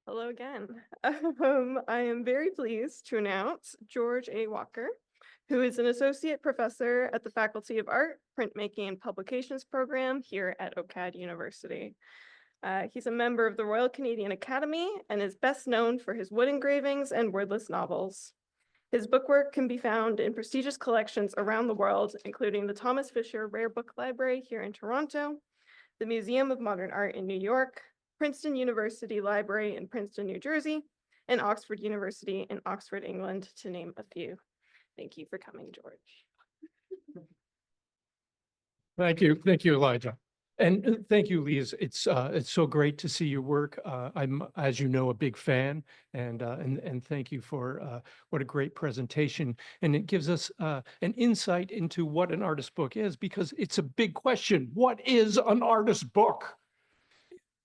Hello again. I am very pleased to announce George A. Walker, who is an associate professor at the Faculty of Art, Printmaking and Publications program here at OCADU University. He's a member of the Royal Canadian Academy and is best known for his wood engravings and wordless novels. His bookwork can be found in prestigious collections around the world, including the Thomas Fisher Rare Book Library here in Toronto, the Museum of Modern Art in New York, Princeton University Library in Princeton, New Jersey, and Oxford University in Oxford, England, to name a few. Thank you for coming, George. Thank you, Elijah. And thank you, Lise. It's so great to see your work. I'm, as you know, a big fan, and thank you for what a great presentation. And it gives us an insight into what an artist book is, because it's a big question. What is an artist book?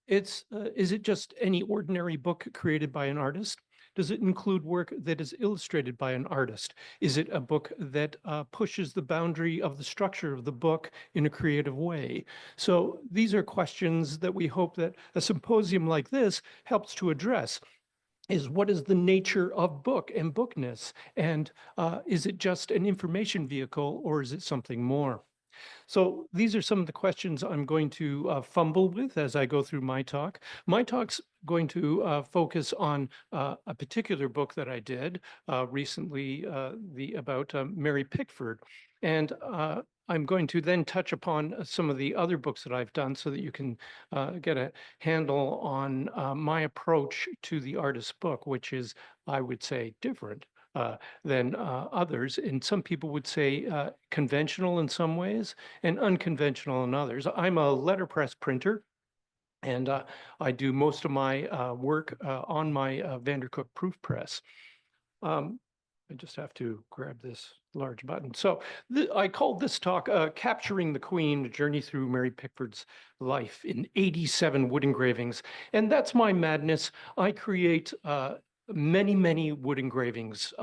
Is it just any ordinary book created by an artist? Does it include work that is illustrated by an artist? Is it a book that pushes the boundary of the structure of the book in a creative way? So these are questions that we hope that a symposium like this helps to address. Is what is the nature of book and bookness? And is it just an information vehicle, or is it something more? So these are some of the questions I'm going to fumble with as I go through my talk. My talk's going to focus on a particular book that I did recently about Mary Pickford. And I'm going to then touch upon some of the other books that I've done so that you can get a handle on my approach to the artist's book, which is, I would say, different than others. And some people would say conventional in some ways and unconventional in others. I'm a letterpress printer, and I do most of my work on my Vandercook proof press. I just have to grab this large button. So I called this talk Capturing the Queen, A Journey Through Mary Pickford's Life in 87 Wood Engravings. And that's my madness. I create many wood engravings.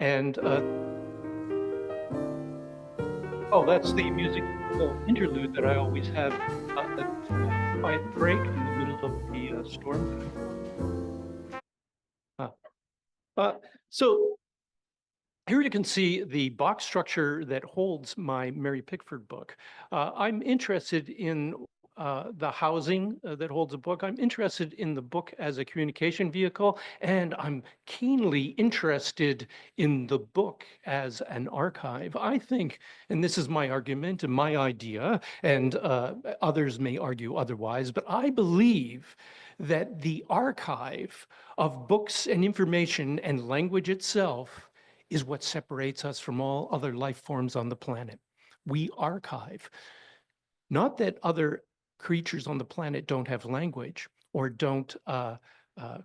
And oh, that's the music interlude that I always have a quiet break in the middle of the storm. So here you can see the box structure that holds my Mary Pickford book. I'm interested in the housing that holds a book. I'm interested in the book as a communication vehicle, and I'm keenly interested in the book as an archive. I think, and this is my argument and my idea, and others may argue otherwise, but I believe that the archive of books and information and language itself is what separates us from all other life forms on the planet. We archive. Not that other creatures on the planet don't have language or don't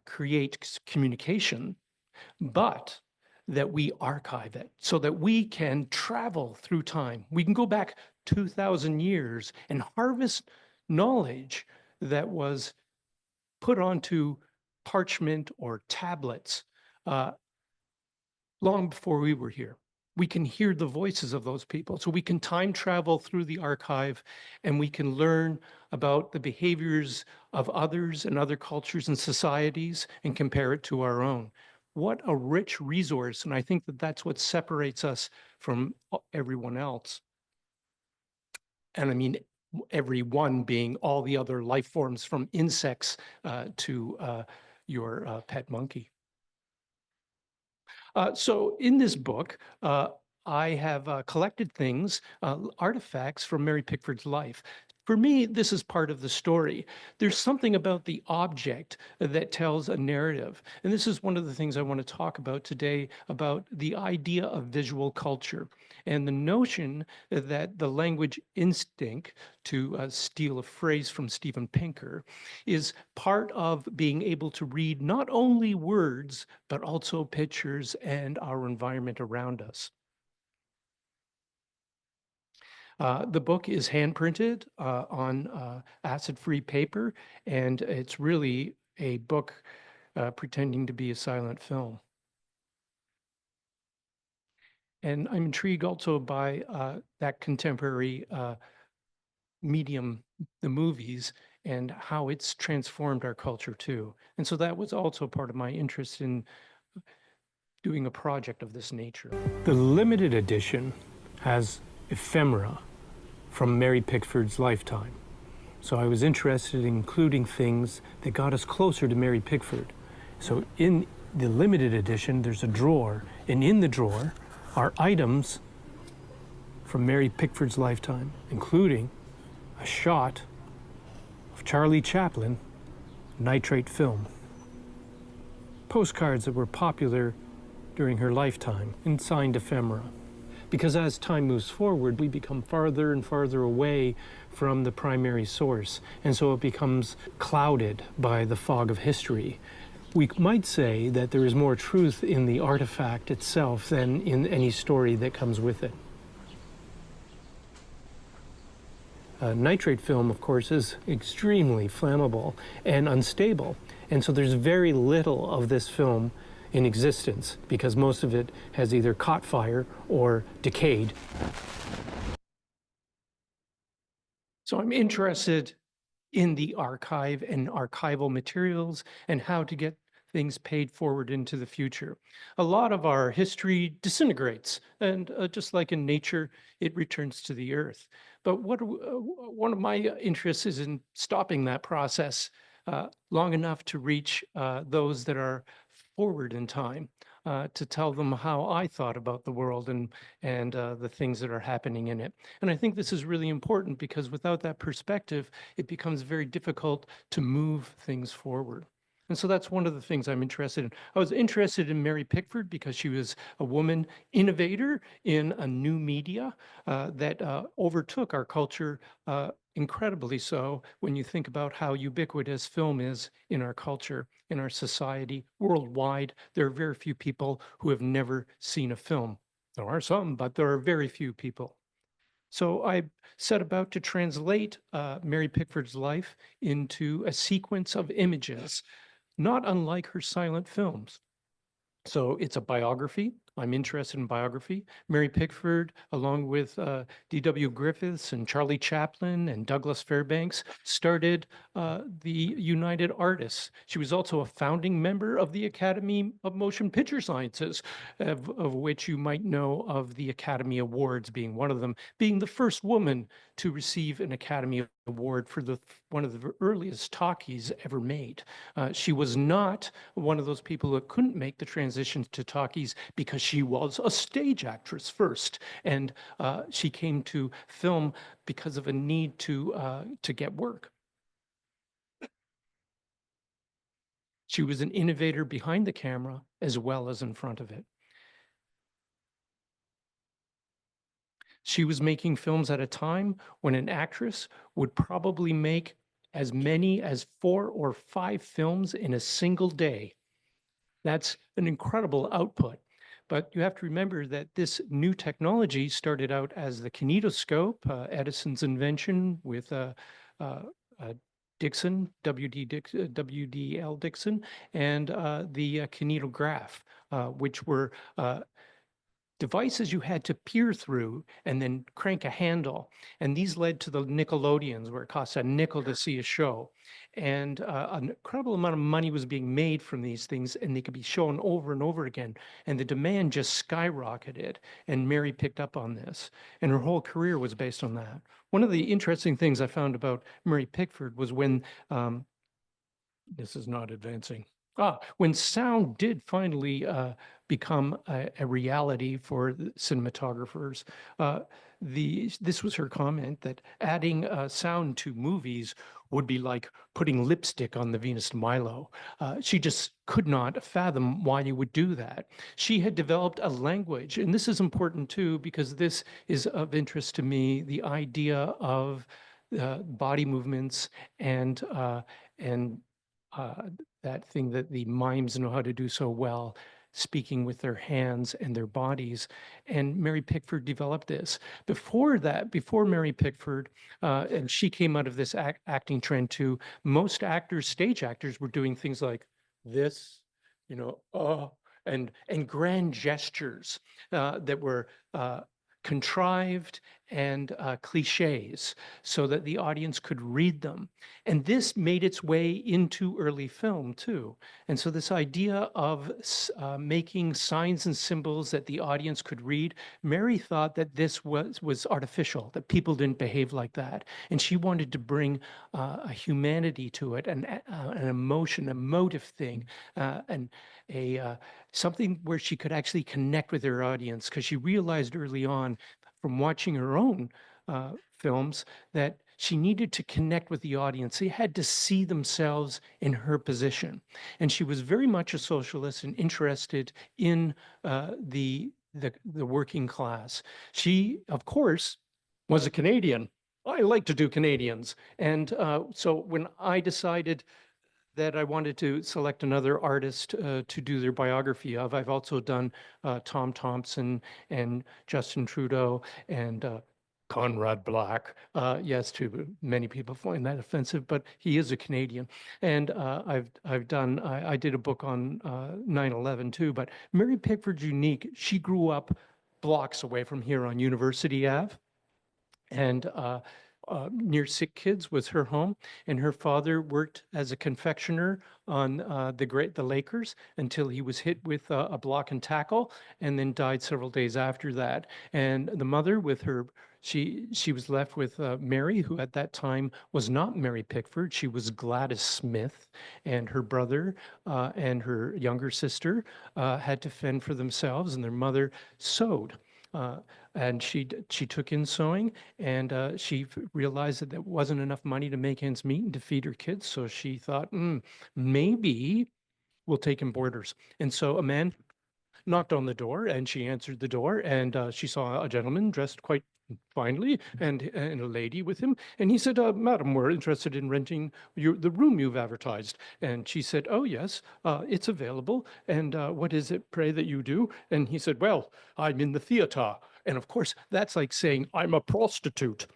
create communication, but that we archive it so that we can travel through time. We can go back 2,000 years and harvest knowledge that was put onto parchment or tablets long before we were here. We can hear the voices of those people. So we can time travel through the archive, and we can learn about the behaviors of others and other cultures and societies and compare it to our own. What a rich resource. And I think that that's what separates us from everyone else. And I mean, everyone being all the other life forms, from insects to your pet monkey. So in this book, I have collected things, artifacts from Mary Pickford's life. For me, this is part of the story. There's something about the object that tells a narrative. And this is one of the things I want to talk about today, about the idea of visual culture and the notion that the language instinct, to steal a phrase from Steven Pinker, is part of being able to read not only words, but also pictures and our environment around us. The book is hand-printed on acid-free paper, and it's really a book pretending to be a silent film. And I'm intrigued also by that contemporary medium, the movies, and how it's transformed our culture too. And so that was also part of my interest in doing a project of this nature. The limited edition has ephemera from Mary Pickford's lifetime. So I was interested in including things that got us closer to Mary Pickford. So in the limited edition, there's a drawer, and in the drawer are items from Mary Pickford's lifetime, including a shot of Charlie Chaplin nitrate film, postcards that were popular during her lifetime, and signed ephemera. Because as time moves forward, we become farther and farther away from the primary source, and so it becomes clouded by the fog of history. We might say that there is more truth in the artifact itself than in any story that comes with it. Nitrate film, of course, is extremely flammable and unstable, and so there's very little of this film in existence because most of it has either caught fire or decayed. So I'm interested in the archive and archival materials and how to get things paid forward into the future. A lot of our history disintegrates, and just like in nature, it returns to the earth. But one of my interests is in stopping that process long enough to reach those that are forward in time, to tell them how I thought about the world and the things that are happening in it. And I think this is really important because without that perspective, it becomes very difficult to move things forward. And so that's one of the things I'm interested in. I was interested in Mary Pickford because she was a woman innovator in a new media that overtook our culture incredibly so when you think about how ubiquitous film is in our culture, in our society, worldwide. There are very few people who have never seen a film. There are some, but there are very few people. So I set about to translate Mary Pickford's life into a sequence of images, not unlike her silent films. So it's a biography. I'm interested in biography. Mary Pickford, along with D.W. Griffiths and Charlie Chaplin and Douglas Fairbanks, started the United Artists. She was also a founding member of the Academy of Motion Picture Sciences, of which you might know of the Academy Awards being one of them, being the first woman to receive an Academy Award for one of the earliest talkies ever made. She was not one of those people that couldn't make the transition to talkies because she was a stage actress first, and she came to film because of a need to get work. She was an innovator behind the camera as well as in front of it. She was making films at a time when an actress would probably make as many as 4 or 5 films in a single day. That's an incredible output. But you have to remember that this new technology started out as the kinetoscope, Edison's invention with Dixon, WDL Dixon, and the kinetograph, which were devices you had to peer through and then crank a handle. And these led to the Nickelodeons, where it cost a nickel to see a show. And an incredible amount of money was being made from these things, and they could be shown over and over again. And the demand just skyrocketed. And Mary picked up on this. And her whole career was based on that. One of the interesting things I found about Mary Pickford was when, this is not advancing. When sound did finally become a reality for the cinematographers, this was her comment that adding sound to movies would be like putting lipstick on the Venus de Milo. She just could not fathom why you would do that. She had developed a language, and this is important too, because this is of interest to me, the idea of body movements and that thing that the mimes know how to do so well, speaking with their hands and their bodies. And Mary Pickford developed this. Before that, before Mary Pickford, and she came out of this acting trend too, most actors, stage actors, were doing things like this, and grand gestures that were contrived and cliches so that the audience could read them. And this made its way into early film too. And so this idea of making signs and symbols that the audience could read, Mary thought that this was artificial, that people didn't behave like that. And she wanted to bring a humanity to it, an emotion, a motive thing, and something where she could actually connect with her audience, because she realized early on from watching her own films that she needed to connect with the audience. They had to see themselves in her position. And she was very much a socialist and interested in the working class. She, of course, was a Canadian. I like to do Canadians. And so when I decided that I wanted to select another artist to do their biography of, I've also done Tom Thompson and Justin Trudeau and Conrad Black. Yes, too many people find that offensive, but he is a Canadian. And I've done, I did a book on 9/11 too, but Mary Pickford's unique. She grew up blocks away from here on University Ave. And near Sick Kids was her home, and her father worked as a confectioner on the Lakers until he was hit with a block and tackle, and then died several days after that. And the mother, with her, she was left with Mary, who at that time was not Mary Pickford. She was Gladys Smith, and her brother and her younger sister had to fend for themselves, and their mother sewed. And she took in sewing, and she realized that there wasn't enough money to make ends meet and to feed her kids. So she thought, maybe we'll take in boarders. And so a man knocked on the door, and she answered the door, and she saw a gentleman dressed quite finely and a lady with him. And he said, Madam, we're interested in renting the room you've advertised. And she said, oh, yes, it's available. And what is it, pray, that you do? And he said, well, I'm in the theater. And of course, that's like saying, I'm a prostitute.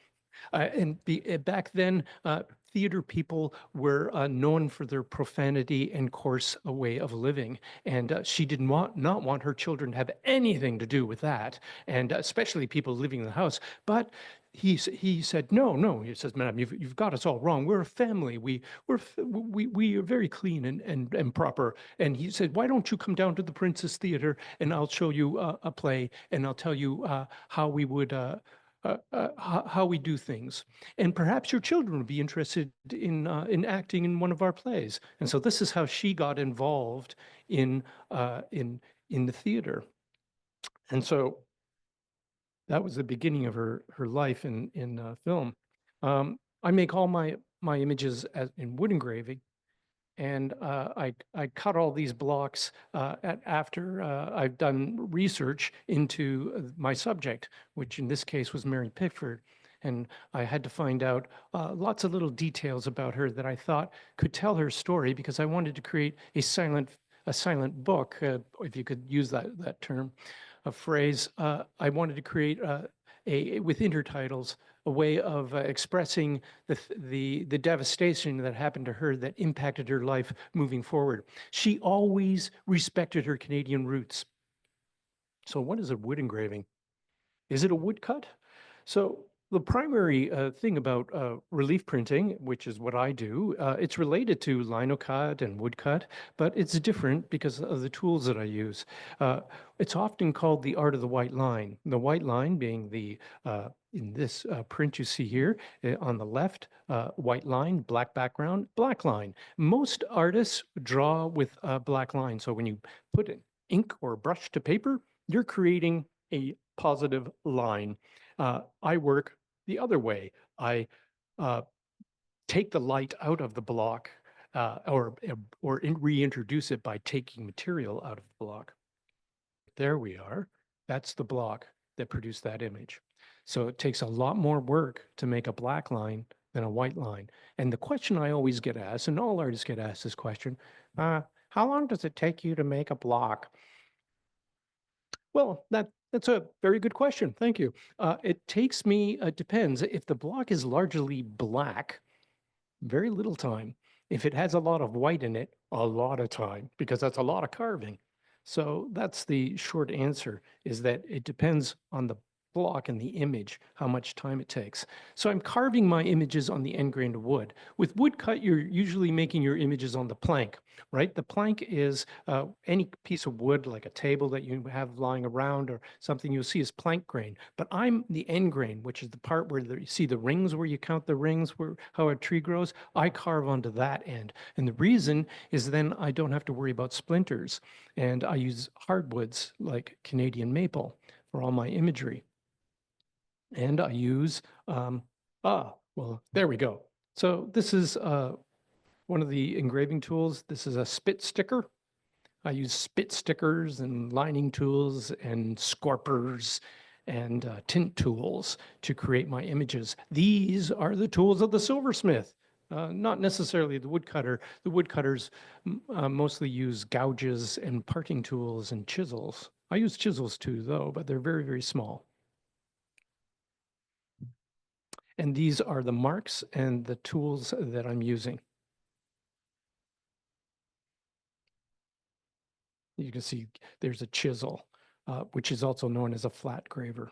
Back then, theater people were known for their profanity and coarse way of living. And she did not want her children to have anything to do with that, and especially people living in the house. But he said, no. He says, Madam, you've got us all wrong. We're a family. We are very clean and proper. And he said, why don't you come down to the Princess Theater, and I'll show you a play, and I'll tell you how we would how we do things, and perhaps your children would be interested in acting in one of our plays. And so this is how she got involved in the theater. And so that was the beginning of her life in film. I make all my images in wood engraving. And I cut all these blocks after I've done research into my subject, which in this case was Mary Pickford. And I had to find out lots of little details about her that I thought could tell her story, because I wanted to create a silent book, if you could use that term, a phrase. I wanted to create with intertitles, a way of expressing the devastation that happened to her that impacted her life moving forward. She always respected her Canadian roots. So what is a wood engraving? Is it a woodcut? So the primary thing about relief printing, which is what I do, it's related to linocut and woodcut, but it's different because of the tools that I use. It's often called the art of the white line. The white line being the, in this print you see here, on the left, white line, black background, black line. Most artists draw with a black line. So when you put an ink or brush to paper, you're creating a positive line. I work the other way. I take the light out of the block or reintroduce it by taking material out of the block. There we are. That's the block that produced that image. So it takes a lot more work to make a black line than a white line. And the question I always get asked, and all artists get asked this question, how long does it take you to make a block? Well, that's a very good question. Thank you. It takes me, depends. If the block is largely black, very little time. If it has a lot of white in it, a lot of time, because that's a lot of carving. So that's the short answer, is that it depends on block and the image, how much time it takes. So I'm carving my images on the end grain of wood. With woodcut, you're usually making your images on the plank, right? The plank is any piece of wood, like a table that you have lying around or something you'll see is plank grain. But I'm the end grain, which is the part where you see the rings, where you count the rings, where how a tree grows. I carve onto that end. And the reason is then I don't have to worry about splinters. And I use hardwoods like Canadian maple for all my imagery. And I use, well, there we go. So this is one of the engraving tools. This is a spit sticker. I use spit stickers and lining tools and scorpers and tint tools to create my images. These are the tools of the silversmith, not necessarily the woodcutter. The woodcutters mostly use gouges and parting tools and chisels. I use chisels too, though, but they're very, very small. And these are the marks and the tools that I'm using. You can see there's a chisel, which is also known as a flat graver,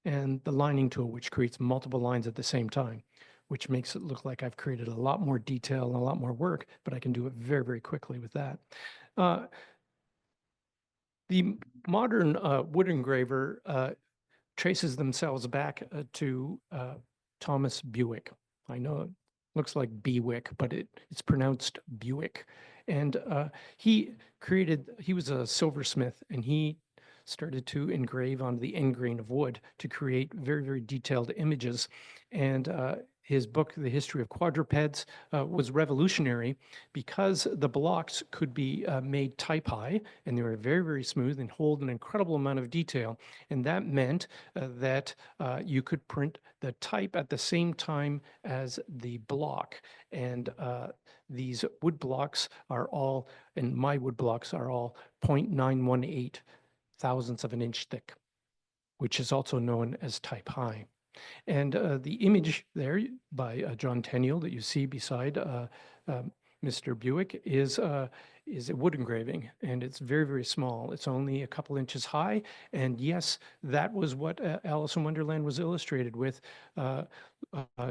and the lining tool, which creates multiple lines at the same time, which makes it look like I've created a lot more detail and a lot more work, but I can do it very, very quickly with that. The modern wood engraver traces themselves back to Thomas Buick. I know it looks like Bewick, but it's pronounced Buick. And he was a silversmith, and he started to engrave on the end grain of wood to create very, very detailed images. And his book, The History of Quadrupeds, was revolutionary because the blocks could be made type high, and they were very, very smooth and hold an incredible amount of detail. And that meant that you could print the type at the same time as the block. And these wood blocks are all, and my wood blocks are all 0.918 thousandths of an inch thick, which is also known as type high. And the image there by John Tenniel that you see beside Mr. Buick is a wood engraving, and it's very, very small. It's only a couple inches high. And yes, that was what Alice in Wonderland was illustrated with.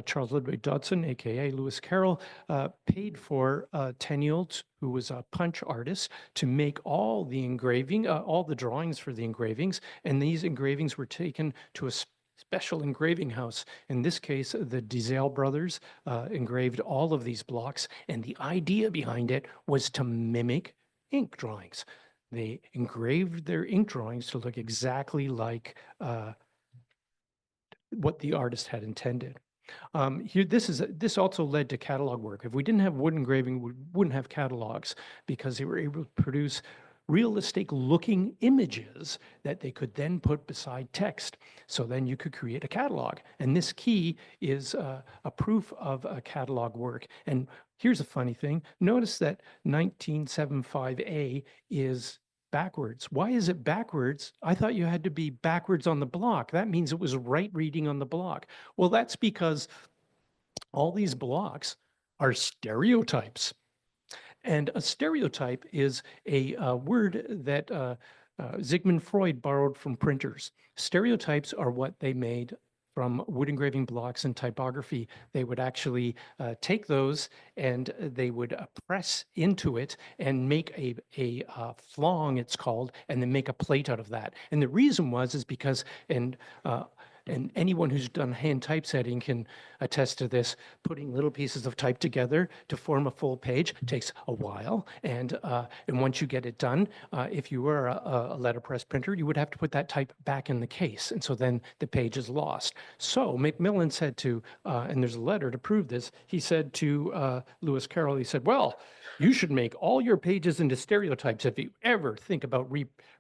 Charles Ludwig Dodson, aka Lewis Carroll, paid for Tenniel, who was a punch artist, to make all the engraving, all the drawings for the engravings. And these engravings were taken to a special engraving house. In this case, the Dizelle brothers engraved all of these blocks, and the idea behind it was to mimic ink drawings. They engraved their ink drawings to look exactly like what the artist had intended. This also led to catalog work. If we didn't have wood engraving, we wouldn't have catalogs, because they were able to produce realistic looking images that they could then put beside text. So then you could create a catalog. And this key is a proof of a catalog work. And here's a funny thing. Notice that 1975A is backwards. Why is it backwards? I thought you had to be backwards on the block. That means it was right reading on the block. Well, that's because all these blocks are stereotypes. And a stereotype is a word that Sigmund Freud borrowed from printers. Stereotypes are what they made from wood engraving blocks and typography. They would actually take those and they would press into it and make a flong, it's called, and then make a plate out of that. And the reason is because, and anyone who's done hand typesetting can attest to this, putting little pieces of type together to form a full page takes a while. And once you get it done, if you were a letterpress printer, you would have to put that type back in the case. And so then the page is lost. So Macmillan said to, and there's a letter to prove this, he said to Lewis Carroll, he said, well, you should make all your pages into stereotypes if you ever think about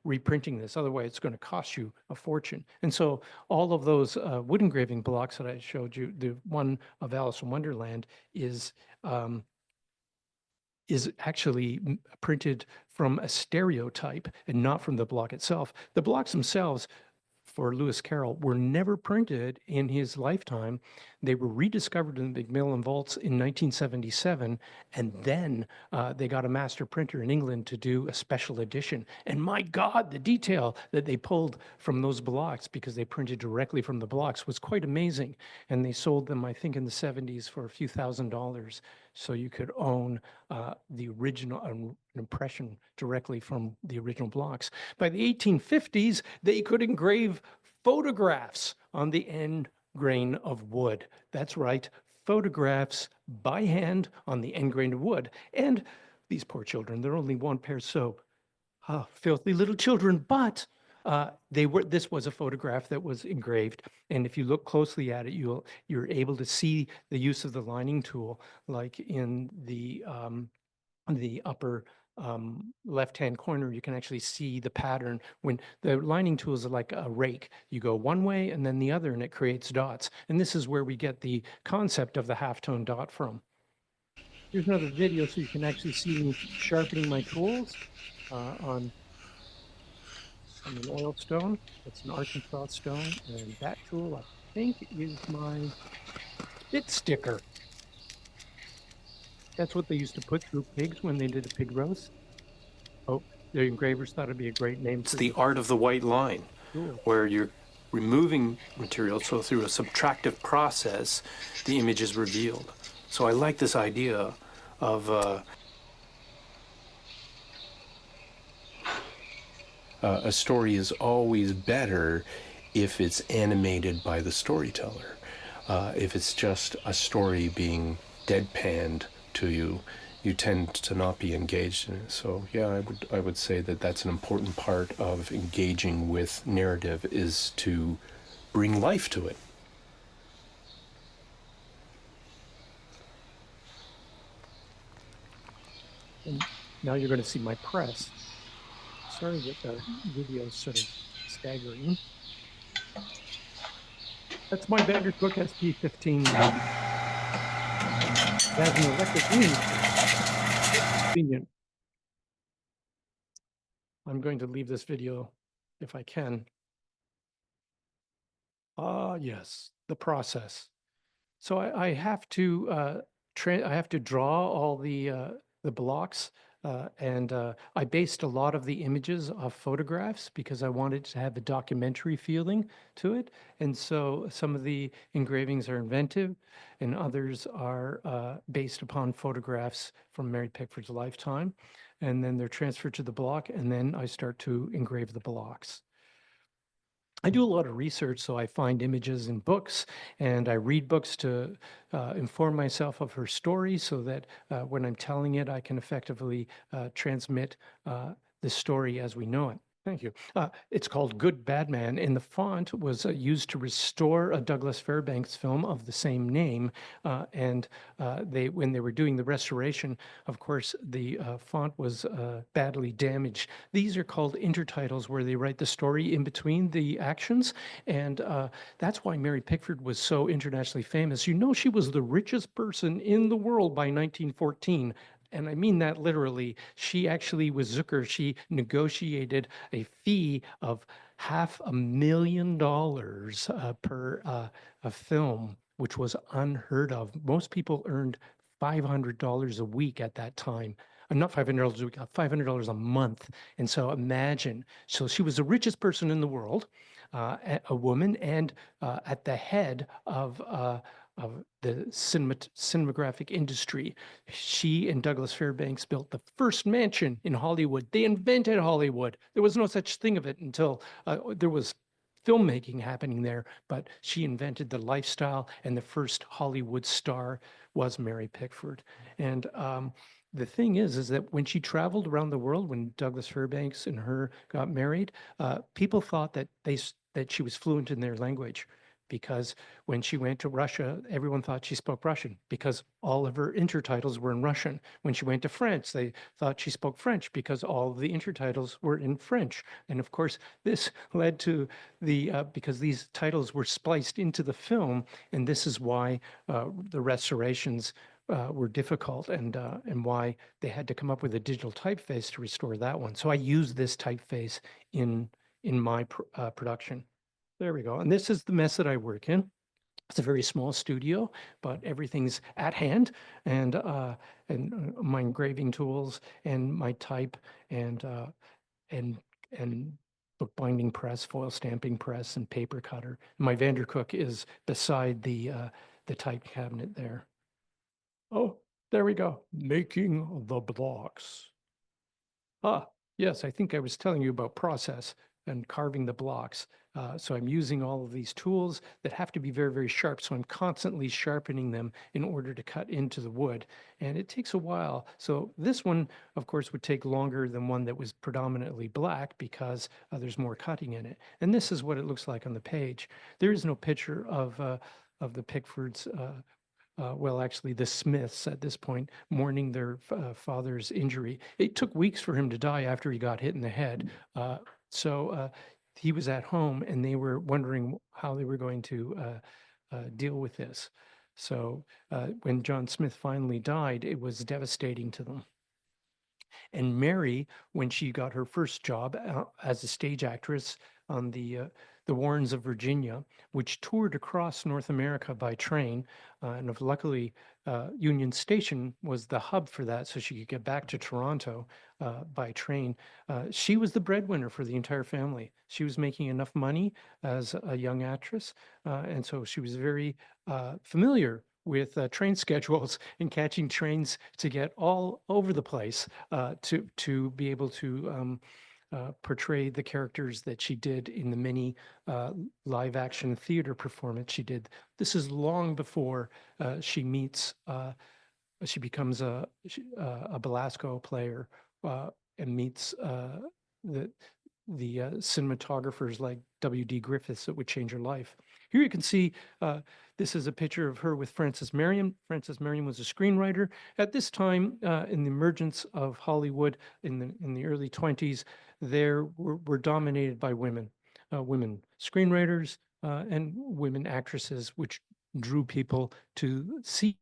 reprinting this. Otherwise, it's going to cost you a fortune. And so all of those wood engraving blocks that I showed you, the one of Alice in Wonderland is actually printed from a stereotype and not from the block itself. The blocks themselves for Lewis Carroll were never printed in his lifetime. They were rediscovered in the Macmillan vaults in 1977, and then they got a master printer in England to do a special edition. And my God, the detail that they pulled from those blocks, because they printed directly from the blocks, was quite amazing. And they sold them, I think, in the 70s for a few $1,000s. So you could own the original, an impression directly from the original blocks. By the 1850s, they could engrave photographs on the end grain of wood. That's right, photographs by hand on the end grain of wood. And these poor children, they're only one pair soap. Ah, filthy little children, but this was a photograph that was engraved. And if you look closely at it, you're able to see the use of the lining tool, like in the upper left-hand corner. You can actually see the pattern when the lining tool is like a rake. You go one way and then the other, and it creates dots. And this is where we get the concept of the halftone dot from. Here's another video so you can actually see me sharpening my tools on an oil stone. It's an Arkansas stone, and that tool, I think, is my bit sticker. That's what they used to put through pigs when they did a pig roast. Oh, the engravers thought it'd be a great name. It's the art of the white line, where you're removing material, so through a subtractive process, the image is revealed. So I like this idea of a story is always better if it's animated by the storyteller. If it's just a story being deadpanned to you, you tend to not be engaged in it. So yeah, I would say that that's an important part of engaging with narrative, is to bring life to it. And now you're going to see my press. Sorry that the video is sort of staggering. That's my Vander's Book SP15. It has an electric unit. Convenient. I'm going to leave this video if I can. Yes, the process. So I have to I have to draw all the blocks, and I based a lot of the images off photographs because I wanted to have a documentary feeling to it. And so some of the engravings are inventive, and others are based upon photographs from Mary Pickford's lifetime. And then they're transferred to the block, and then I start to engrave the blocks. I do a lot of research, so I find images in books, and I read books to inform myself of her story, so that when I'm telling it, I can effectively transmit the story as we know it. Thank you. It's called Good Bad Man, and the font was used to restore a Douglas Fairbanks film of the same name. And when they were doing the restoration, of course, the font was badly damaged. These are called intertitles, where they write the story in between the actions. And that's why Mary Pickford was so internationally famous. You know, she was the richest person in the world by 1914. And I mean that literally. She actually was Zucker. She negotiated a fee of $500,000 per a film, which was unheard of. Most people earned $500 a week at that time. Not $500 a week, $500 a month. And so imagine, so she was the richest person in the world, a woman, and at the head of the cinematographic industry. She and Douglas Fairbanks built the first mansion in Hollywood. They invented Hollywood. There was no such thing of it until there was filmmaking happening there, but she invented the lifestyle, and the first Hollywood star was Mary Pickford. And the thing is that when she traveled around the world, when Douglas Fairbanks and her got married, people thought that she was fluent in their language, because when she went to Russia, everyone thought she spoke Russian because all of her intertitles were in Russian. When she went to France, they thought she spoke French because all of the intertitles were in French. And of course, this led to because these titles were spliced into the film, and this is why the restorations were difficult, and why they had to come up with a digital typeface to restore that one. So I use this typeface in my production. There we go. And this is the mess that I work in. It's a very small studio, but everything's at hand, and my engraving tools and my type and and and bookbinding press, foil stamping press, and paper cutter. My Vandercook is beside the type cabinet there. Oh, there we go. Making the blocks. Ah, yes, I think I was telling you about process and carving the blocks. So I'm using all of these tools that have to be very, very sharp. So I'm constantly sharpening them in order to cut into the wood. And it takes a while. So this one, of course, would take longer than one that was predominantly black because there's more cutting in it. And this is what it looks like on the page. There is no picture of the Pickfords, well, actually, the Smiths at this point mourning their father's injury. It took weeks for him to die after he got hit in the head. So he was at home and they were wondering how they were going to deal with this. So when John Smith finally died, it was devastating to them. And Mary, when she got her first job as a stage actress on the Warrens of Virginia, which toured across North America by train, and luckily Union Station was the hub for that, so she could get back to Toronto by train. She was the breadwinner for the entire family. She was making enough money as a young actress, and so she was very familiar with train schedules and catching trains to get all over the place to be able to portray the characters that she did in the many live action theater performance she did. This is long before she meets, she becomes a Belasco player and meets the cinematographers like W.D. Griffiths that would change her life. Here you can see this is a picture of her with Frances Marion. Frances Marion was a screenwriter. At this time, in the emergence of Hollywood in the early 20s, there were dominated by women, women screenwriters and women actresses, which drew people to see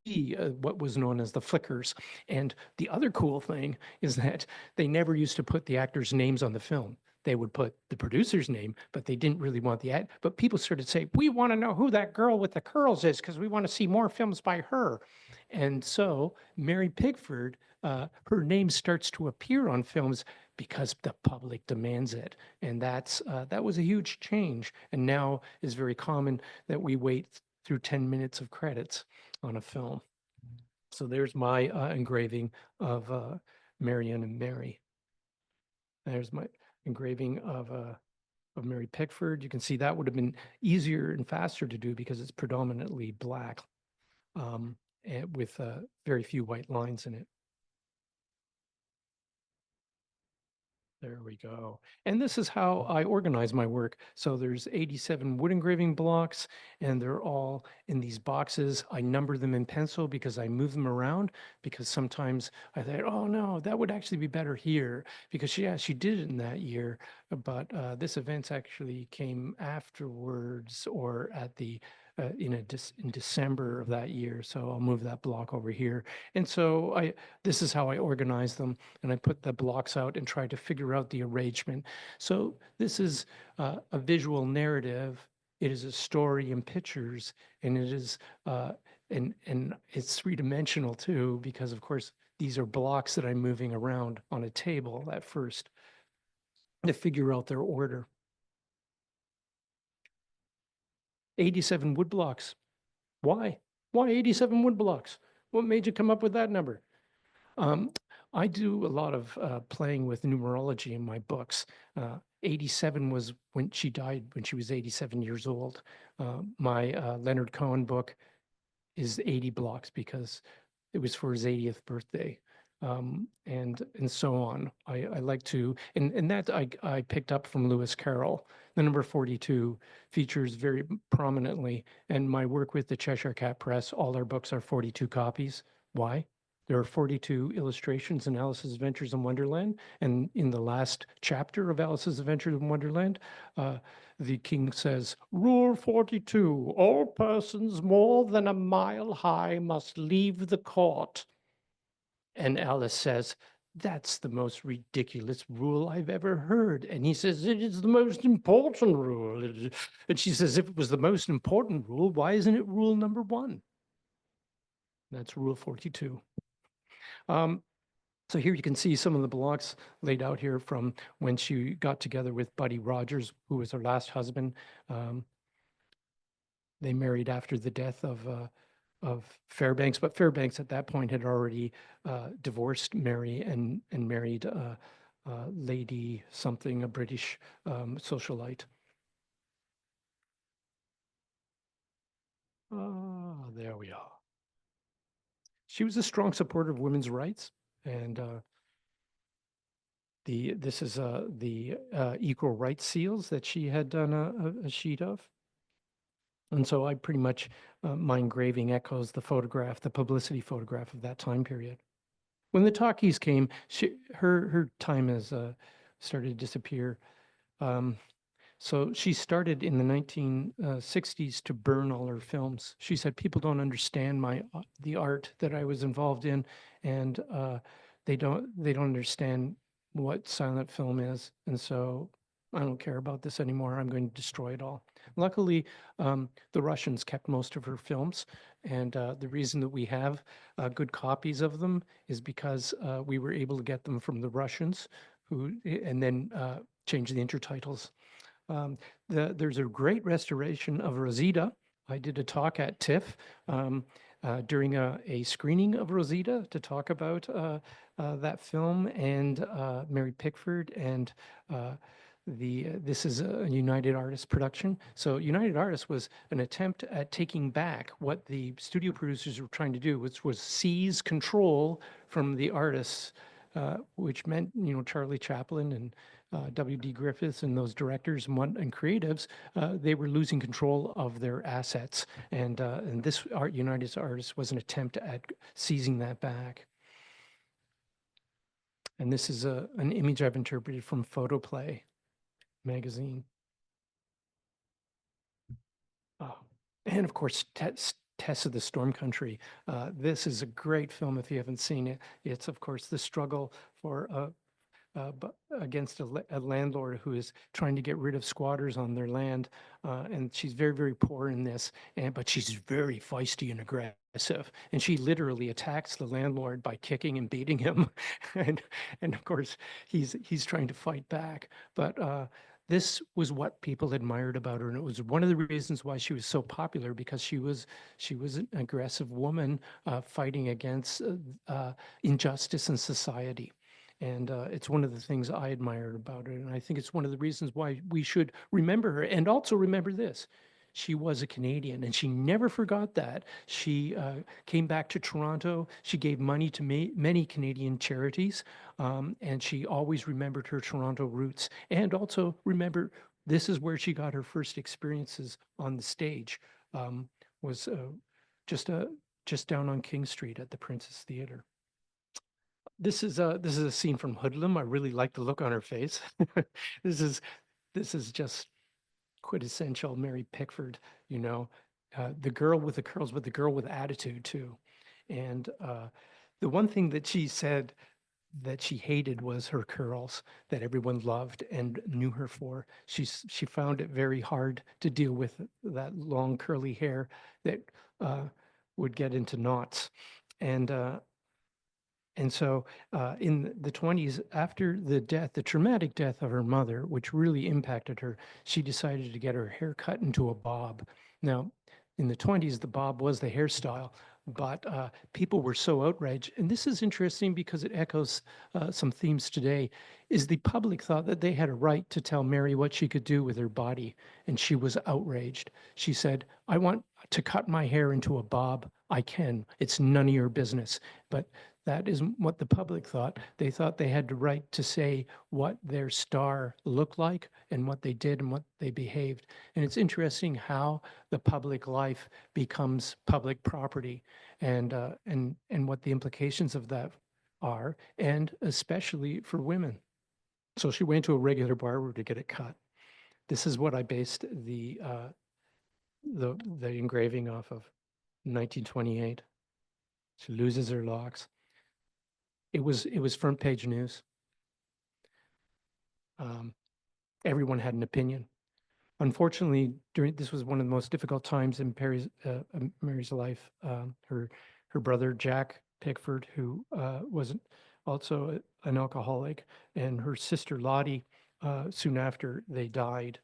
what was known as the flickers. And the other cool thing is that they never used to put the actors' names on the film. They would put the producer's name, but they didn't really want the act. But people started to say, we want to know who that girl with the curls is because we want to see more films by her. And so Mary Pickford, her name starts to appear on films because the public demands it. And that was a huge change. And now is very common that we wait through 10 minutes of credits on a film. So there's my engraving of Marianne and Mary. There's my engraving of Mary Pickford. You can see that would have been easier and faster to do because it's predominantly black and with very few white lines in it. There we go. And this is how I organize my work. So there's 87 wood engraving blocks, and they're all in these boxes. I number them in pencil because I move them around, because sometimes I thought, oh no, that would actually be better here, because she did it in that year, but this event actually came afterwards or at the in December of that year. So I'll move that block over here. And so this is how I organize them. And I put the blocks out and try to figure out the arrangement. So this is a visual narrative. It is a story in pictures, and it is and it's three-dimensional too, because of course these are blocks that I'm moving around on a table at first to figure out their order. 87 wood blocks. Why? Why 87 wood blocks? What made you come up with that number? I do a lot of playing with numerology in my books. 87 was when she died, when she was 87 years old. My Leonard Cohen book is 80 blocks because it was for his 80th birthday. And so on. I like to, and that I picked up from Lewis Carroll. The number 42 features very prominently, and my work with the Cheshire Cat Press, all our books are 42 copies. Why? There are 42 illustrations in Alice's Adventures in Wonderland, and in the last chapter of Alice's Adventures in Wonderland, the king says, Rule 42, all persons more than a mile high must leave the court. And Alice says, that's the most ridiculous rule I've ever heard. And he says, it is the most important rule. And she says, if it was the most important rule, why isn't it rule number 1? That's rule 42. So here you can see some of the blocks laid out here from when she got together with Buddy Rogers, who was her last husband. They married after the death of Fairbanks, but Fairbanks at that point had already divorced Mary and married Lady something, a British socialite. There we are. She was a strong supporter of women's rights, and this is the equal rights seals that she had done a sheet of. And so I pretty much, my engraving echoes the photograph, the publicity photograph of that time period. When the talkies came, her time has started to disappear. So she started in the 1960s to burn all her films. She said, people don't understand the art that I was involved in, and they don't understand what silent film is. And so I don't care about this anymore. I'm going to destroy it all. Luckily, the Russians kept most of her films. And the reason that we have good copies of them is because we were able to get them from the Russians and then change the intertitles. There's a great restoration of Rosita. I did a talk at TIFF during a screening of Rosita to talk about that film and Mary Pickford, and this is a United Artists production. So United Artists was an attempt at taking back what the studio producers were trying to do, which was seize control from the artists, which meant, Charlie Chaplin and W.D. Griffiths and those directors and creatives, they were losing control of their assets. And this United Artists was an attempt at seizing that back. And this is an image I've interpreted from Photoplay magazine. And of course, Tess of the Storm Country. This is a great film if you haven't seen it. It's, of course, the struggle for against a landlord who is trying to get rid of squatters on their land. And she's very, very poor in this, but she's very feisty and aggressive. And she literally attacks the landlord by kicking and beating him. and of course, he's trying to fight back. But this was what people admired about her. And it was one of the reasons why she was so popular, because she was an aggressive woman fighting against injustice in society. And it's one of the things I admired about her. And I think it's one of the reasons why we should remember her. And also remember this, she was a Canadian and she never forgot that. She came back to Toronto. She gave money to many Canadian charities. And she always remembered her Toronto roots. And also remember, this is where she got her first experiences on the stage, was just down on King Street at the Princess Theatre. This is a scene from Hoodlum. I really like the look on her face. This is just quintessential Mary Pickford, the girl with the curls, but the girl with attitude too. And the one thing that she said that she hated was her curls that everyone loved and knew her for. She found it very hard to deal with that long curly hair that would get into knots. And so in the 20s, after the traumatic death of her mother, which really impacted her, she decided to get her hair cut into a bob. Now, in the 20s, the bob was the hairstyle, but people were so outraged. And this is interesting because it echoes some themes today, is the public thought that they had a right to tell Mary what she could do with her body. And she was outraged. She said, I want to cut my hair into a bob. I can. It's none of your business. But that isn't what the public thought. They thought they had the right to say what their star looked like and what they did and what they behaved. And it's interesting how the public life becomes public property, and what the implications of that are, and especially for women. So she went to a regular barber to get it cut. This is what I based the engraving off of, 1928. She loses her locks. It was front page news. Everyone had an opinion. Unfortunately, this was one of the most difficult times in Mary's life. Her brother Jack Pickford, who was also an alcoholic, and her sister Lottie, soon after they died.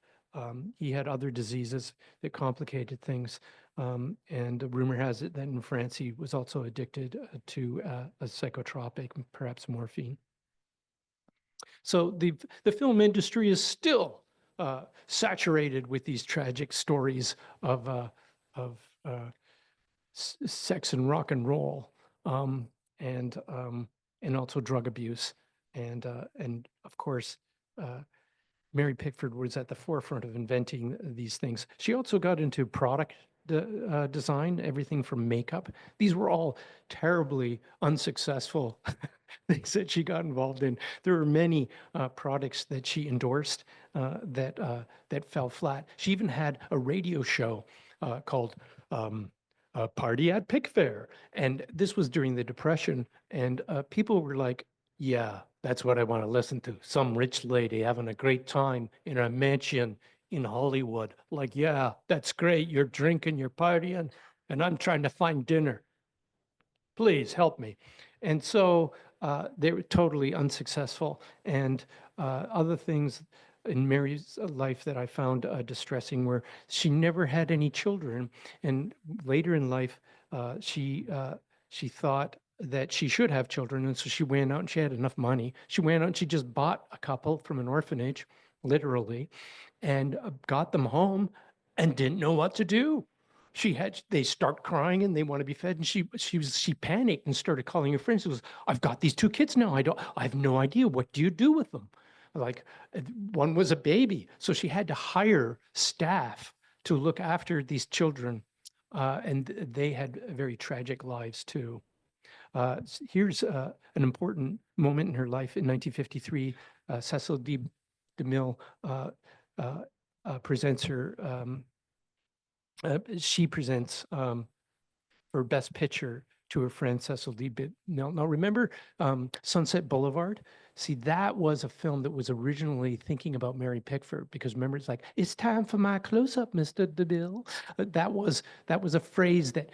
He had other diseases that complicated things, and the rumor has it that in France he was also addicted to a psychotropic, perhaps morphine. So the film industry is still saturated with these tragic stories of sex and rock and roll, and also drug abuse, and of course, Mary Pickford was at the forefront of inventing these things. She also got into product design, everything from makeup. These were all terribly unsuccessful things that she got involved in. There were many products that she endorsed that fell flat. She even had a radio show called Party at Pick Fair. And this was during the Depression. And people were like, yeah, that's what I want to listen to. Some rich lady having a great time in a mansion in Hollywood. Like, yeah, that's great. You're drinking, you're partying, and I'm trying to find dinner. Please help me. And so they were totally unsuccessful. And other things in Mary's life that I found distressing were she never had any children. And later in life, she thought that she should have children. And so she went out and she had enough money. She went out and she just bought a couple from an orphanage, literally, and got them home and didn't know what to do. They start crying and they want to be fed. And she panicked and started calling her friends. She was, I've got these two kids now. I have no idea. What do you do with them? Like, one was a baby. So she had to hire staff to look after these children. And they had very tragic lives too. Here's an important moment in her life. In 1953, Cecil D. DeMille presents her, she presents for Best Picture to her friend Cecil D. DeMille. Now remember Sunset Boulevard? See, that was a film that was originally thinking about Mary Pickford, because remember, it's like, it's time for my close-up, Mr. DeMille. That was a phrase that,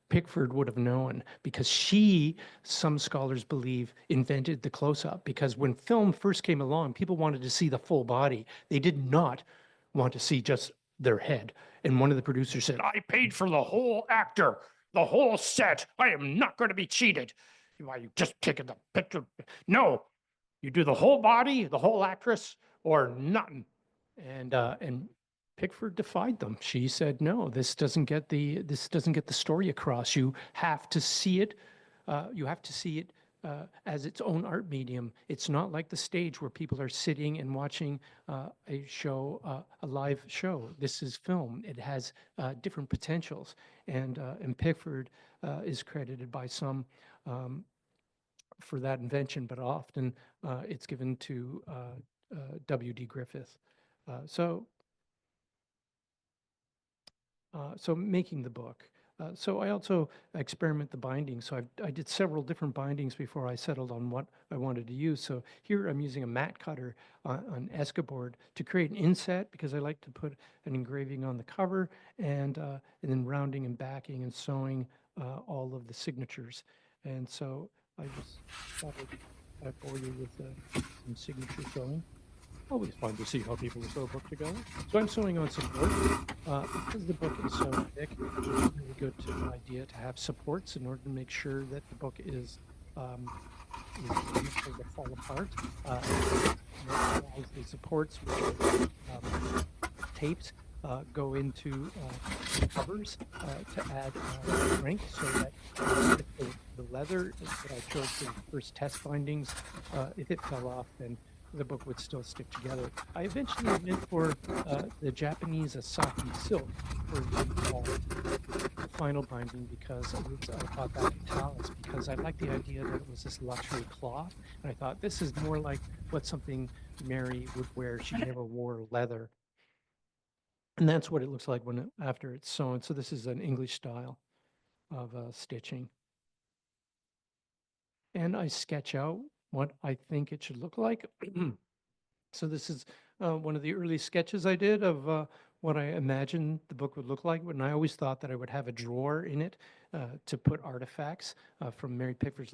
Pickford would have known, because she, some scholars believe, invented the close-up, because when film first came along, people wanted to see the full body. They did not want to see just their head. And one of the producers said, I paid for the whole actor, the whole set. I am not going to be cheated. Why, you just taking the picture? No, you do the whole body, the whole actress, or nothing. And Pickford defied them. She said, no, this doesn't get the story across. You have to see it. You have to see it as its own art medium. It's not like the stage where people are sitting and watching a show, a live show. This is film. It has different potentials. And Pickford is credited by some for that invention, but often it's given to W.D. Griffith. So making the book. So I also experiment the binding. So I did several different bindings before I settled on what I wanted to use. So here I'm using a mat cutter on Esca to create an inset, because I like to put an engraving on the cover, and then rounding and backing and sewing all of the signatures. And so I just thought I'd bore you with some signature sewing. Always fun to see how people sew a book together. So I'm sewing on support. Because the book is so thick, it's a really good idea to have supports in order to make sure that the book is not going to fall apart. The supports, which are tapes, go into covers to add strength, so that the leather that I chose for the first test bindings, if it fell off, then the book would still stick together. I eventually went for the Japanese Asahi silk for the final binding, because I thought that talus, because I liked the idea that it was this luxury cloth, and I thought this is more like what something Mary would wear. She never wore leather. And that's what it looks like after it's sewn. So this is an English style of stitching. and I sketch out what I think it should look like. So this is one of the early sketches I did of what I imagined the book would look like. And I always thought that I would have a drawer in it to put artifacts from Mary Pickford's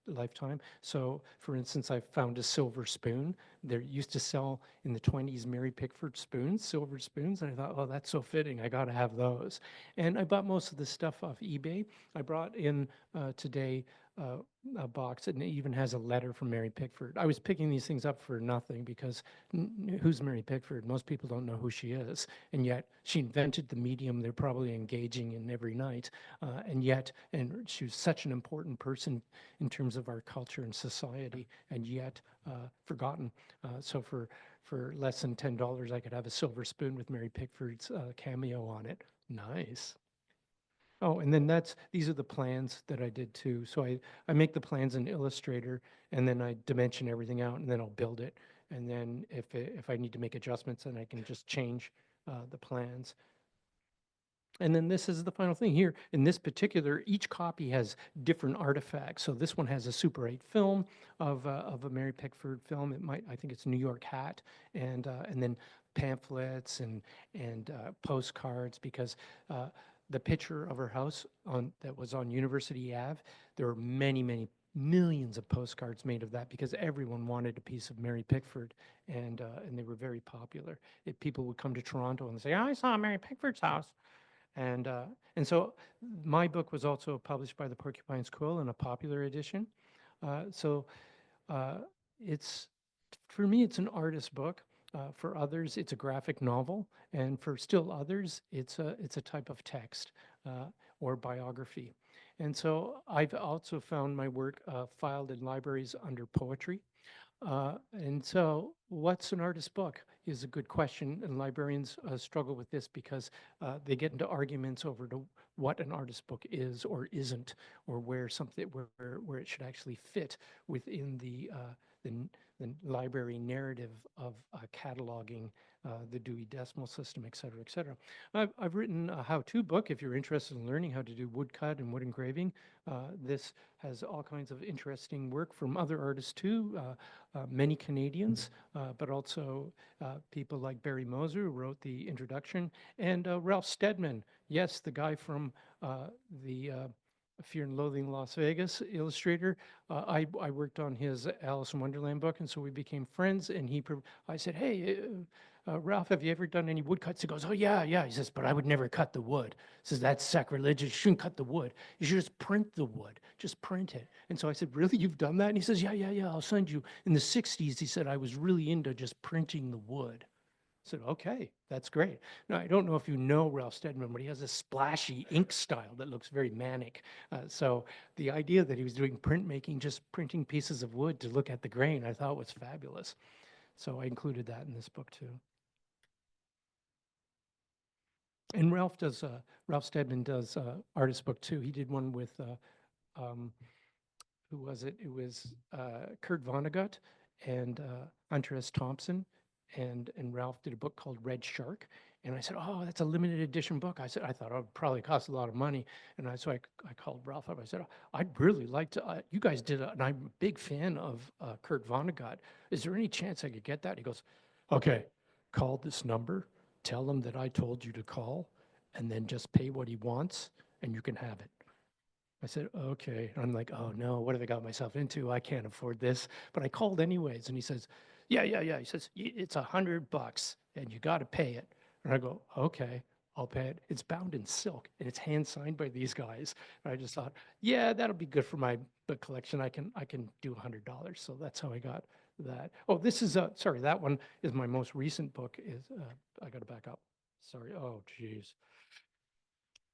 lifetime. So, for instance, I found a silver spoon. They used to sell in the 20s Mary Pickford spoons, silver spoons. And I thought, oh, that's so fitting. I got to have those. And I bought most of the stuff off eBay. I brought in today a box, and it even has a letter from Mary Pickford. I was picking these things up for nothing because who's Mary Pickford? Most people don't know who she is, and yet she invented the medium they're probably engaging in every night. And she was such an important person in terms of our culture and society, and yet forgotten. So for less than $10, I could have a silver spoon with Mary Pickford's cameo on it. Nice. Oh, and then these are the plans that I did too. So I make the plans in Illustrator, and then I dimension everything out, and then I'll build it. And then if I need to make adjustments, then I can just change the plans. And then this is the final thing here. In this particular, each copy has different artifacts. So this one has a Super 8 film of a Mary Pickford film. I think it's New York Hat, and then pamphlets and postcards, because the picture of her house that was on University Ave, there were many millions of postcards made of that because everyone wanted a piece of Mary Pickford, and they were very popular. People would come to Toronto and say, "Oh, I saw Mary Pickford's house." And so my book was also published by the Porcupine's Quill in a popular edition. So it's, for me, it's an artist book. For others, it's a graphic novel, and for still others, it's a type of text or biography. And so I've also found my work filed in libraries under poetry. And so what's an artist book is a good question, and librarians struggle with this because they get into arguments over what an artist book is or isn't, or where it should actually fit within the library narrative of cataloging the Dewey Decimal System, et cetera, et cetera. I've written a how-to book if you're interested in learning how to do woodcut and wood engraving. This has all kinds of interesting work from other artists too, many Canadians, but also people like Barry Moser, who wrote the introduction, and Ralph Steadman, yes, the guy from the Fear and Loathing Las Vegas illustrator. I worked on his Alice in Wonderland book, and so we became friends. And I said, "Hey, Ralph, have you ever done any woodcuts?" He goes, "Oh yeah, yeah." He says, "But I would never cut the wood." He says, "That's sacrilegious. You shouldn't cut the wood. You should just print the wood. Just print it." And so I said, "Really, you've done that?" And he says, "Yeah, yeah, yeah. I'll send you." In the '60s, he said, I was really into just printing the wood. I said, "Okay, that's great." Now, I don't know if you know Ralph Steadman, but he has a splashy ink style that looks very manic. So the idea that he was doing printmaking, just printing pieces of wood to look at the grain, I thought was fabulous. So I included that in this book too. And Ralph Steadman does artist book too. He did one with, who was it? It was Kurt Vonnegut and Hunter S. Thompson, and Ralph did a book called Red Shark. And I said, "Oh, that's a limited edition book." I thought it would probably cost a lot of money. And so I called Ralph up. I said, "I'd really like to, you guys did, and I'm a big fan of Kurt Vonnegut. Is there any chance I could get that?" He goes, "Okay, call this number, tell him that I told you to call, and then just pay what he wants, and you can have it." I said, "Okay." And I'm like, "Oh no, what have I got myself into? I can't afford this." But I called anyways. And he says, "Yeah, yeah, yeah." He says, "It's $100 and you got to pay it." And I go, "Okay, I'll pay it." It's bound in silk and it's hand signed by these guys. And I just thought, yeah, that'll be good for my book collection. I can do $100. So that's how I got that. Oh, this is, sorry, that one is my most recent book. I got to back up. Sorry. Oh, geez.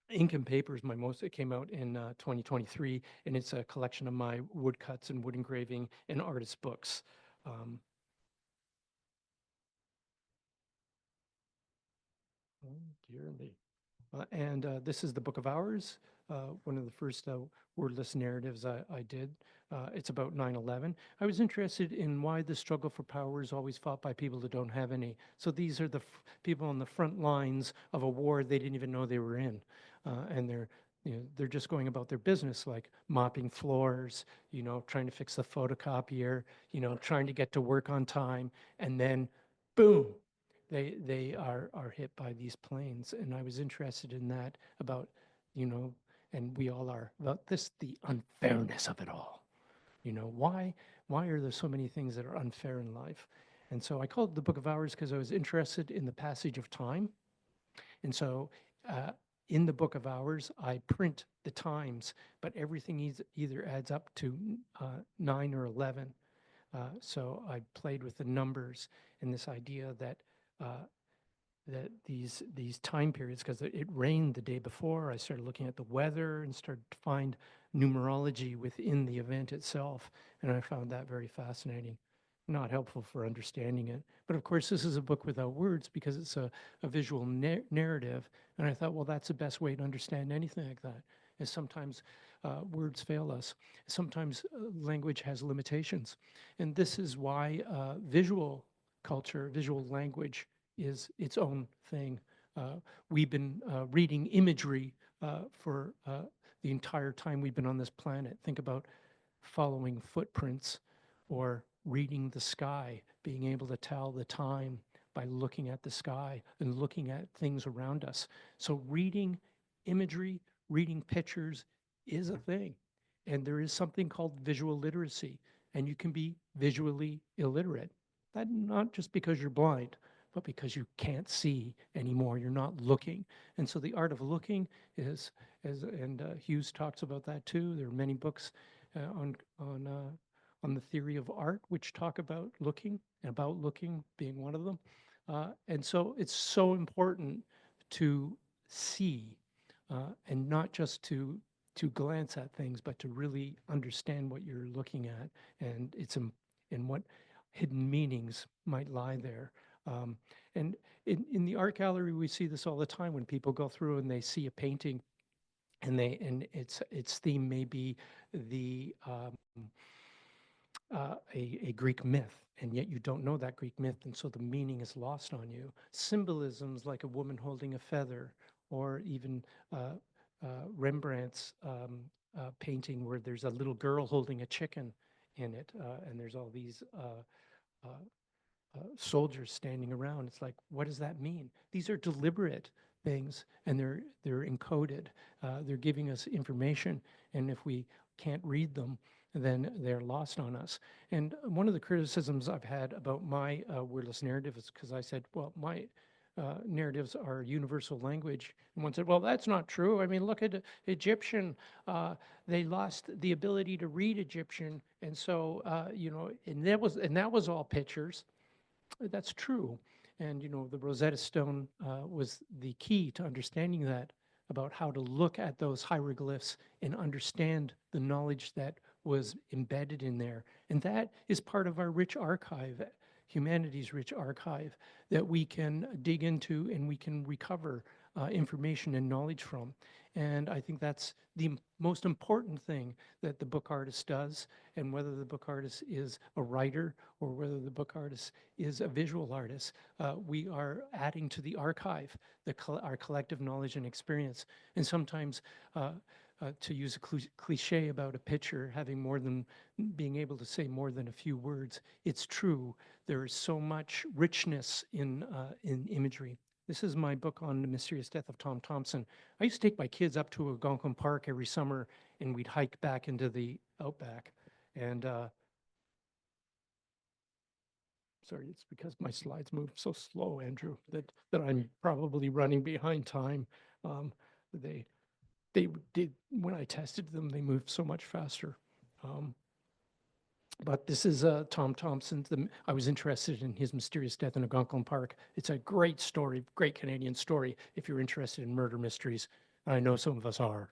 Ink and Paper is it came out in 2023, and it's a collection of my woodcuts and wood engraving and artist books. Oh, dear me. And this is the Book of Hours, one of the first wordless narratives I did. It's about 9/11. I was interested in why the struggle for power is always fought by people that don't have any. So these are the people on the front lines of a war they didn't even know they were in. And You know, they're just going about their business, like mopping floors, you know, trying to fix the photocopier, you know, trying to get to work on time, and then boom, they are hit by these planes. And I was interested in that about, you know, and we all are, about this, the unfairness of it all. You know, why are there so many things that are unfair in life? And so I called it the Book of Hours because I was interested in the passage of time. And so uh, in the Book of Hours, I print the times, but everything either adds up to 9 or 11. So I played with the numbers and this idea that these time periods, because it rained the day before, I started looking at the weather and started to find numerology within the event itself, and I found that very fascinating. Not helpful for understanding it, but of course this is a book without words because it's a visual narrative, and I thought, well, that's the best way to understand anything like that, is sometimes words fail us. Sometimes language has limitations, and this is why visual culture, visual language is its own thing. We've been reading imagery for the entire time we've been on this planet. Think about following footprints or reading the sky, being able to tell the time by looking at the sky and looking at things around us. So reading imagery, reading pictures is a thing. And there is something called visual literacy, and you can be visually illiterate. That not just because you're blind, but because you can't see anymore, you're not looking. And so the art of looking is, and Hughes talks about that too. There are many books on the theory of art, which talk about looking being one of them. And so it's so important to see and not just to glance at things, but to really understand what you're looking at and and what hidden meanings might lie there. And in the art gallery, we see this all the time when people go through and they see a painting, and its theme may be the a Greek myth, and yet you don't know that Greek myth, and so the meaning is lost on you. Symbolisms like a woman holding a feather, or even Rembrandt's painting where there's a little girl holding a chicken in it, and there's all these soldiers standing around. It's like, what does that mean? These are deliberate things, and they're encoded. They're giving us information, and if we can't read them, then they're lost on us. And one of the criticisms I've had about my wordless narrative is because I said, well, my narratives are universal language. And one said, well, that's not true. I mean, look at Egyptian. They lost the ability to read Egyptian. And so, you know, and that was all pictures. That's true. And, you know, the Rosetta Stone was the key to understanding that, about how to look at those hieroglyphs and understand the knowledge that was embedded in there. And that is part of our rich archive, humanity's rich archive, that we can dig into and we can recover information and knowledge from. And I think that's the most important thing that the book artist does, and whether the book artist is a writer or whether the book artist is a visual artist, we are adding to the archive, our collective knowledge and experience. And sometimes, to use a cliche about a picture being able to say more than a few words, it's true. There is so much richness in imagery. This is my book on the mysterious death of Tom Thompson. I used to take my kids up to Algonquin Park every summer, and we'd hike back into the outback. And sorry, it's because my slides move so slow, Andrew, that I'm probably running behind time. They did, when I tested them, they moved so much faster. But this is Tom Thompson. I was interested in his mysterious death in Algonquin Park. It's a great story, great Canadian story, if you're interested in murder mysteries. I know some of us are.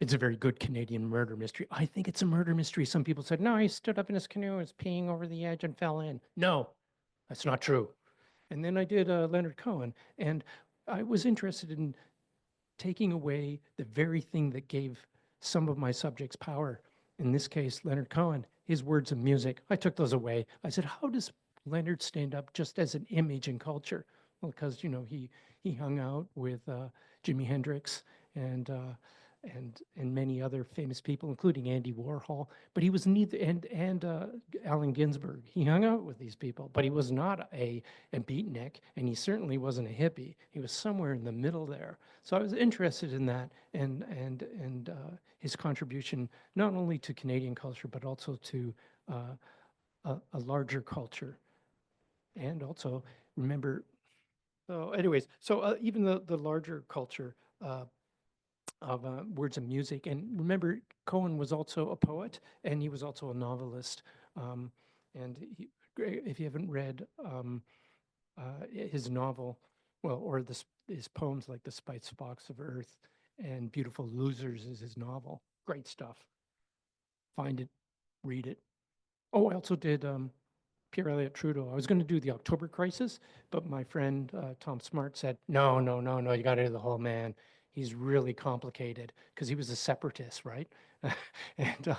It's a very good Canadian murder mystery. I think it's a murder mystery. Some people said, no, he stood up in his canoe, was peeing over the edge and fell in. No, that's not true. And then I did Leonard Cohen, and I was interested in taking away the very thing that gave some of my subjects power. In this case, Leonard Cohen, his words and music, I took those away. I said, how does Leonard stand up just as an image in culture? Well, because, you know, he hung out with Jimi Hendrix and many other famous people, including Andy Warhol. But he was neither, and Allen Ginsberg. He hung out with these people, but he was not a beatnik, and he certainly wasn't a hippie. He was somewhere in the middle there. So I was interested in that, and his contribution not only to Canadian culture, but also to a larger culture. And also remember, so anyways, so even the larger culture of words and music. And remember, Cohen was also a poet, and he was also a novelist. And if you haven't read his novel, well, or his poems like The Spiced Fox of Earth and Beautiful Losers is his novel. Great stuff. Find it, read it. Oh, I also did Pierre Elliott Trudeau. I was going to do The October Crisis, but my friend Tom Smart said, no, no, no, no, you got to do the whole man. He's really complicated because he was a separatist, right? and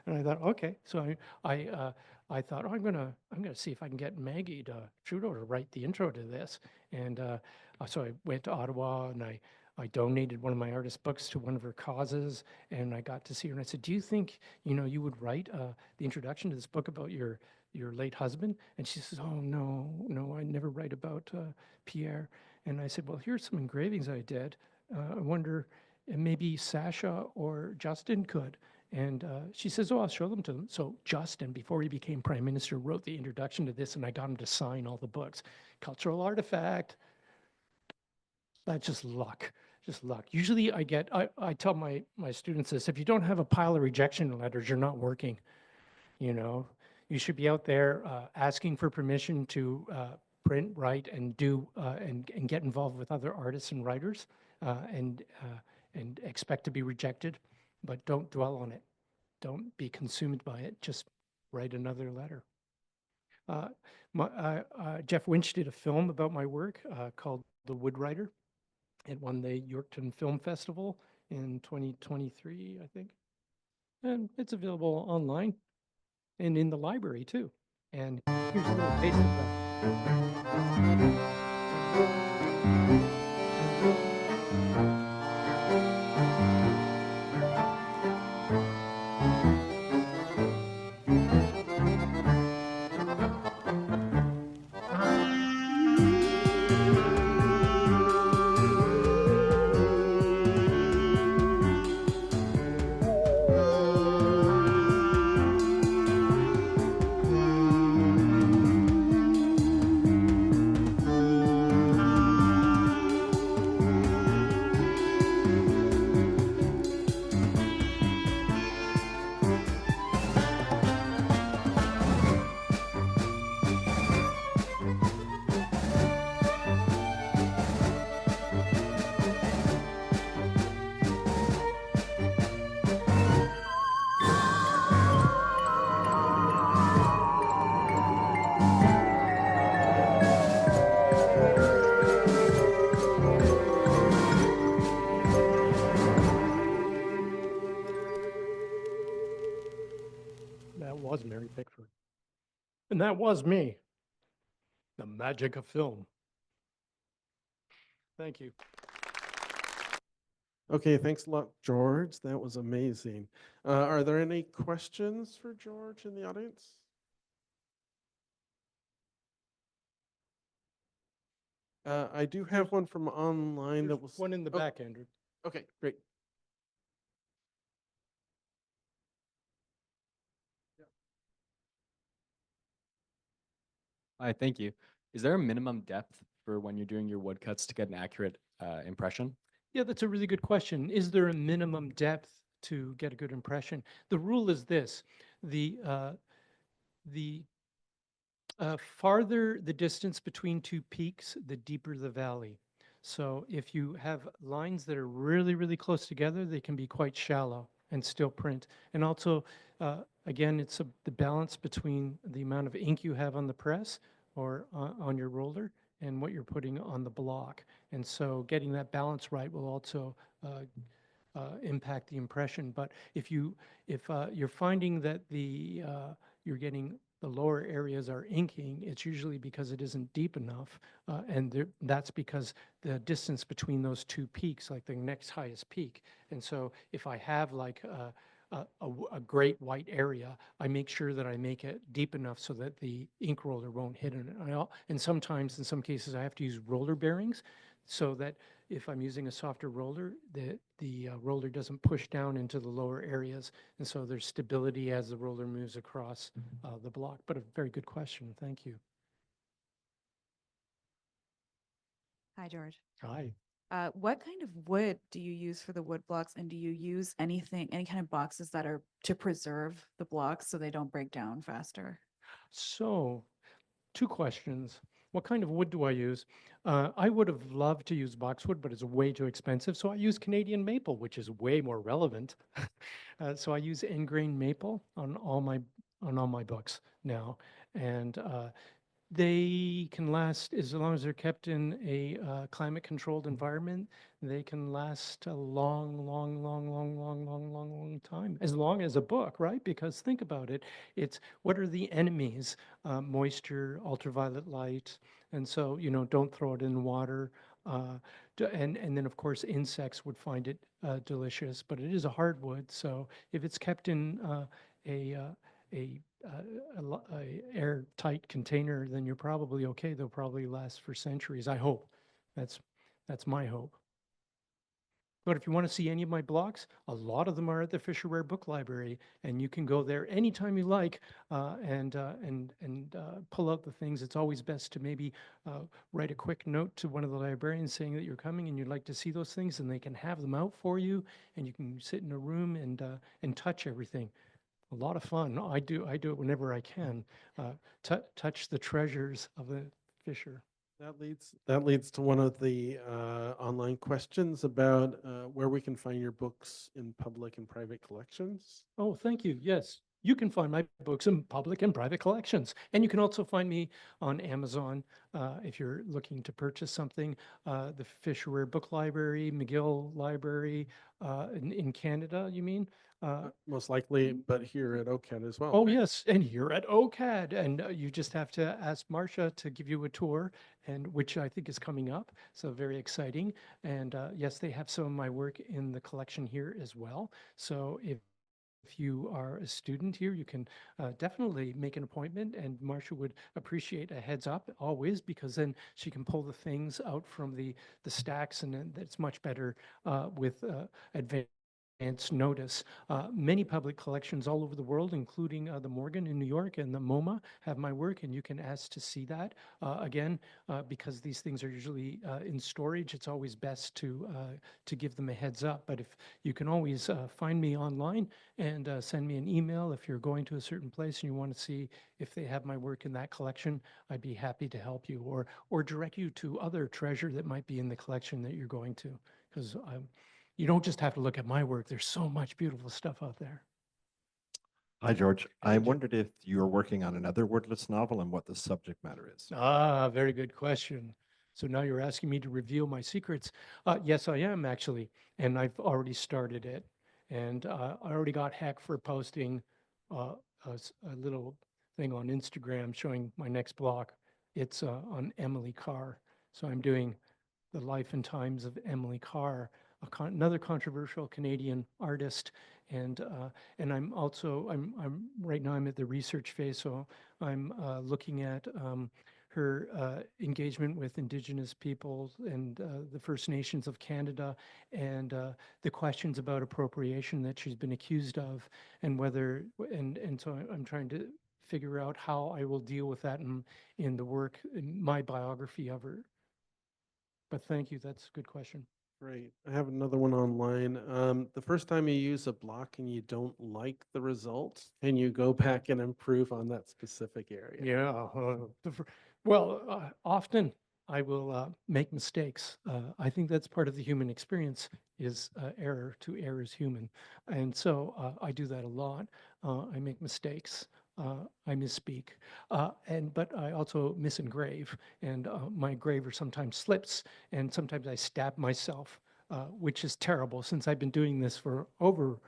I thought, okay. So I thought, oh, I'm gonna see if I can get Maggie Trudeau to write the intro to this. And so I went to Ottawa and I donated one of my artist books to one of her causes, and I got to see her. And I said, do you think you would write the introduction to this book about your late husband? And she says, oh, no, I never write about Pierre. And I said, well, here's some engravings I did. I wonder, maybe Sasha or Justin could. And she says, oh, I'll show them to them. So Justin, before he became prime minister, wrote the introduction to this, and I got him to sign all the books. Cultural artifact. That's just luck. Just luck. Usually I tell my students this, if you don't have a pile of rejection letters, you're not working. You should be out there asking for permission to print, write, and do and get involved with other artists and writers, and expect to be rejected, but don't dwell on it. Don't be consumed by it. Just write another letter. Jeff Winch did a film about my work called The Wood Writer. It won the Yorkton Film Festival in 2023, I think. And it's available online and in the library too. And here's a little taste of that. Was Mary Pickford. And that was me. The magic of film. Thank you. Okay, thanks a lot, George. That was amazing. Are there any questions for George in the audience? I do have one from online that was one in the back, Andrew. Okay, great. Hi, thank you. Is there a minimum depth for when you're doing your woodcuts to get an accurate impression? Yeah, that's a really good question. Is there a minimum depth to get a good impression? The rule is this: the farther the distance between two peaks, the deeper the valley. So if you have lines that are really, really close together, they can be quite shallow and still print. And also, again, it's the balance between the amount of ink you have on the press or on your roller and what you're putting on the block. And so getting that balance right will also impact the impression. But if you're finding that you're getting the lower areas are inking, it's usually because it isn't deep enough. That's because the distance between those two peaks, like the next highest peak. And so if I have like a great white area, I make sure that I make it deep enough so that the ink roller won't hit it. And sometimes, in some cases, I have to use roller bearings so that if I'm using a softer roller, the roller doesn't push down into the lower areas. And so there's stability as the roller moves across the block. But a very good question. Thank you. Hi, George. Hi. What kind of wood do you use for the wood blocks, and do you use any kind of boxes that are to preserve the blocks so they don't break down faster? So, two questions. What kind of wood do I use? I would have loved to use boxwood, but it's way too expensive. So I use Canadian maple, which is way more relevant. So I use end-grain maple on all my books now, and they can last as long as they're kept in a climate-controlled environment. They can last a long, long, long, long, long, long, long, long time. As long as a book, right? Because think about it. It's what are the enemies? Moisture, ultraviolet light, and so don't throw it in water. And then of course insects would find it delicious, but it is a hardwood. So if it's kept in a a airtight container, then you're probably okay. They'll probably last for centuries. I hope. That's my hope. But if you want to see any of my blocks, a lot of them are at the Fisher Ware Book Library, and you can go there anytime you like and pull out the things. It's always best to maybe write a quick note to one of the librarians saying that you're coming and you'd like to see those things, and they can have them out for you, and you can sit in a room and touch everything. A lot of fun. I do it whenever I can. Touch the treasures of the Fisher. That leads to one of the online questions about where we can find your books in public and private collections. Oh, thank you. Yes, you can find my books in public and private collections. And you can also find me on Amazon if you're looking to purchase something. The Fisher Ware Book Library, McGill Library in Canada, you mean? Most likely, but here at OCAD as well. Oh, right? yes, and here at OCAD, and you just have to ask Marsha to give you a tour, and which I think is coming up, so very exciting. And yes, they have some of my work in the collection here as well. So if you are a student here, you can definitely make an appointment, and Marsha would appreciate a heads up always, because then she can pull the things out from the stacks, and then it's much better with advanced notice. Many public collections all over the world, including the Morgan in New York and the MoMA, have my work, and you can ask to see that. Again, because these things are usually in storage, it's always best to give them a heads up. But if you can always find me online and send me an email if you're going to a certain place and you want to see if they have my work in that collection, I'd be happy to help you or direct you to other treasure that might be in the collection that you're going to, because you don't just have to look at my work. There's so much beautiful stuff out there. Hi, George. Hey, I Jim. wondered if you're working on another wordless novel and what the subject matter is. Very good question. So now you're asking me to reveal my secrets. Yes, I am actually, and I've already started it. And I already got hacked for posting a little thing on Instagram showing my next block. It's on Emily Carr. So I'm doing the life and times of Emily Carr, another controversial Canadian artist, and I'm also right now I'm at the research phase, so I'm looking at her engagement with Indigenous peoples and the First Nations of Canada, and the questions about appropriation that she's been accused of, and whether and so I'm trying to figure out how I will deal with that in the work, in my biography of her. But thank you, that's a good question. Great. I have another one online. The first time you use a block and you don't like the result, can you go back and improve on that specific area? Yeah. Well, often I will make mistakes. I think that's part of the human experience is error. To err is human. And so I do that a lot. I make mistakes. I misspeak, but I also misengrave, and my engraver sometimes slips, and sometimes I stab myself, which is terrible since I've been doing this for over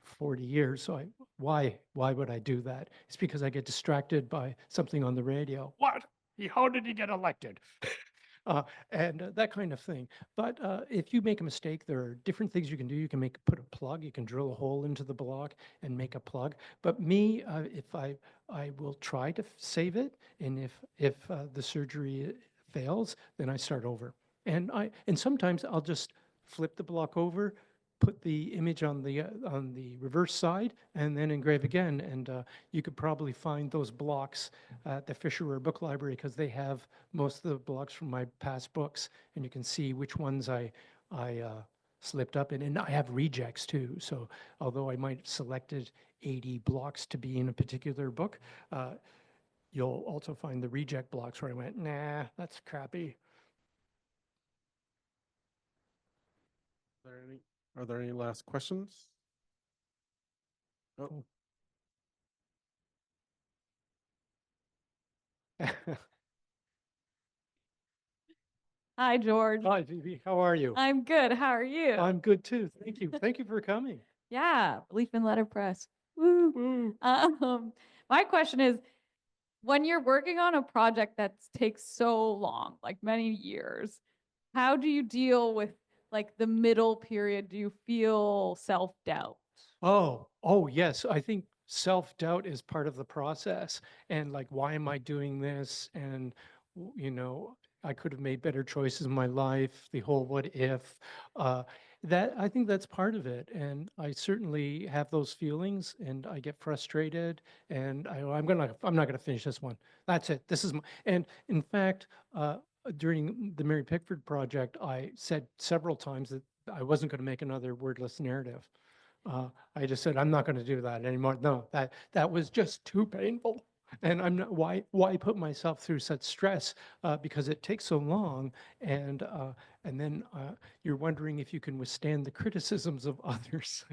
40 years. So Why would I do that? It's because I get distracted by something on the radio. What? How did he get elected? And that kind of thing. But if you make a mistake, there are different things you can do. You can put a plug, you can drill a hole into the block and make a plug. But me, if I will try to save it, and if the surgery fails, then I start over. And sometimes I'll just flip the block over, put the image on the reverse side, and then engrave again. And you could probably find those blocks at the Fisher Book Library, because they have most of the blocks from my past books, and you can see which ones I slipped up in. And I have rejects too. So although I might have selected 80 blocks to be in a particular book, you'll also find the reject blocks where I went, nah, that's crappy. Are there any last questions? Oh, Hi, George. Hi, Phoebe. How are you? I'm good. How are you? I'm good too. Thank you. Thank you for coming. Yeah, Leaf and Letterpress. Woo. Woo. My question is, when you're working on a project that takes so long, like many years, how do you deal with like the middle period? Do you feel self-doubt? Oh, yes. I think self-doubt is part of the process. And like, why am I doing this? And, I could have made better choices in my life, the whole what if. I think that's part of it. And I certainly have those feelings, and I get frustrated, and I'm not gonna finish this one. That's it. And in fact, during the Mary Pickford project, I said several times that I wasn't gonna make another wordless narrative. I just said, I'm not going to do that anymore. No, that was just too painful. And I'm not, why put myself through such stress? Because it takes so long. And then you're wondering if you can withstand the criticisms of others.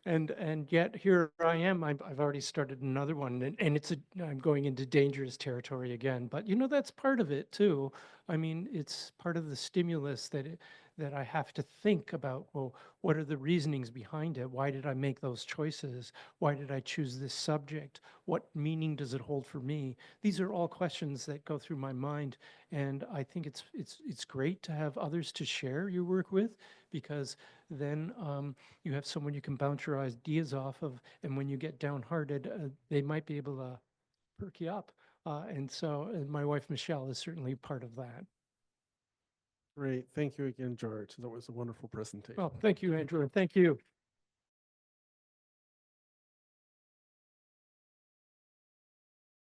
And yet here I am. I've already started another one, and I'm going into dangerous territory again. But that's part of it too. I mean, it's part of the stimulus that I have to think about. Well, what are the reasonings behind it? Why did I make those choices? Why did I choose this subject? What meaning does it hold for me? These are all questions that go through my mind, and I think it's great to have others to share your work with, because then you have someone you can bounce your ideas off of, and when you get downhearted, they might be able to perk you up. And my wife, Michelle, is certainly part of that. great. Thank you again, George. That was a wonderful presentation. Well, thank you, Andrew, and thank you.